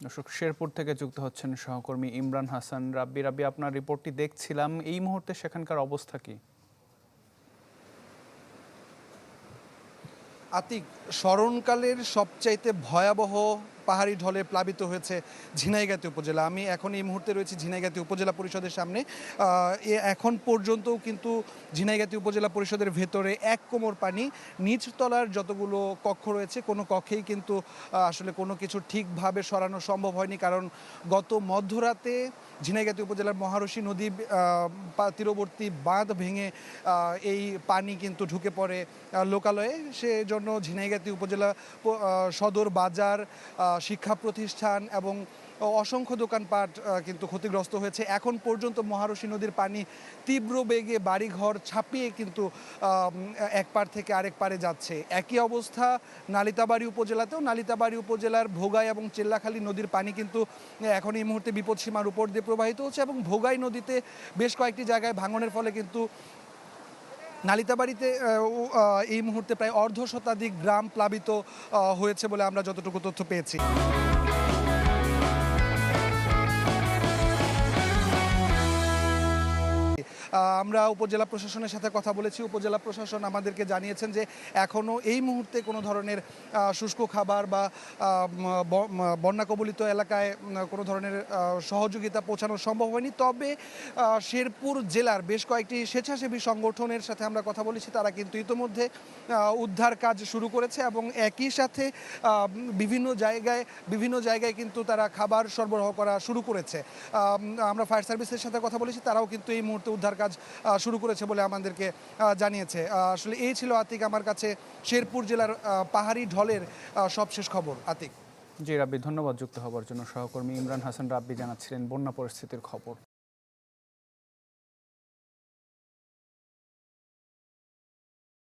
দর্শক, শেরপুর থেকে যুক্ত হচ্ছেন সহকর্মী ইমরান হাসান। রাব্বি, আপনার রিপোর্টটি দেখছিলাম। এই মুহূর্তে সেখানকার অবস্থা কি? আতিক, স্মরণকালের সবচাইতে ভয়াবহ পাহাড়ি ঢলে প্লাবিত হয়েছে ঝিনাইগাতী উপজেলা। আমি এখন এই মুহূর্তে রয়েছি ঝিনাইগাতী উপজেলা পরিষদের সামনে। এখন পর্যন্তও কিন্তু ঝিনাইগাতী উপজেলা পরিষদের ভেতরে এক কোমর পানি। নিচতলার যতগুলো কক্ষ রয়েছে কোনো কক্ষেই কিন্তু আসলে কোনো কিছু ঠিকভাবে সরানো সম্ভব হয়নি, কারণ গত মধ্যরাতে ঝিনাইগাতী উপজেলার মহারশী নদী তীরবর্তী বাঁধ ভেঙে এই পানি কিন্তু ঢুকে পড়ে লোকালয়ে। সেজন্য ঝিনাইগাতী উপজেলা সদর বাজার, শিক্ষা প্রতিষ্ঠান এবং অসংখ্য দোকানপাট কিন্তু ক্ষতিগ্রস্ত হয়েছে। এখন পর্যন্ত মহারশী নদীর পানি তীব্র বেগে বাড়িঘর ছাপিয়ে কিন্তু এক পার থেকে আরেক পারে যাচ্ছে। একই অবস্থা নালিতাবাড়ী উপজেলাতেও। নালিতাবাড়ী উপজেলার ভোগাই এবং চেল্লাখালী নদীর পানি কিন্তু এখন এই মুহূর্তে বিপদসীমার উপর দিয়ে প্রবাহিত হচ্ছে এবং ভোগাই নদীতে বেশ কয়েকটি জায়গায় ভাঙনের ফলে কিন্তু নালিতাবাড়িতে এই মুহূর্তে প্রায় অর্ধ শতাধিক গ্রাম প্লাবিত হয়েছে বলে আমরা যতটুকু তথ্য পেয়েছি। আমরা উপজেলা প্রশাসনের সাথে কথা বলেছি। উপজেলা প্রশাসন আমাদেরকে জানিয়েছেন যে এখনও এই মুহূর্তে কোনো ধরনের শুষ্ক খাবার বা বন্যা কবলিত এলাকায় কোনো ধরনের সহযোগিতা পৌঁছানো সম্ভব হয়নি। তবে শেরপুর জেলার বেশ কয়েকটি স্বেচ্ছাসেবী সংগঠনের সাথে আমরা কথা বলেছি। তারা কিন্তু ইতোমধ্যে উদ্ধার কাজ শুরু করেছে এবং একই সাথে বিভিন্ন জায়গায় কিন্তু তারা খাবার সরবরাহ করা শুরু করেছে। আমরা ফায়ার সার্ভিসের সাথে কথা বলেছি, তারাও কিন্তু এই মুহূর্তে উদ্ধার কাজ শুরু করেছে বলে আমাদেরকে জানিয়েছে। আসলে এই ছিল আতিক আমার কাছে শেরপুর জেলার পাহাড়ি ঢলের সবশেষ খবর। আতিক। জি রাব্বি, ধন্যবাদ যুক্ত হওয়ার জন্য। সহকর্মী ইমরান হাসান রাব্বি জানাচ্ছিলেন বন্যা পরিস্থিতির খবর।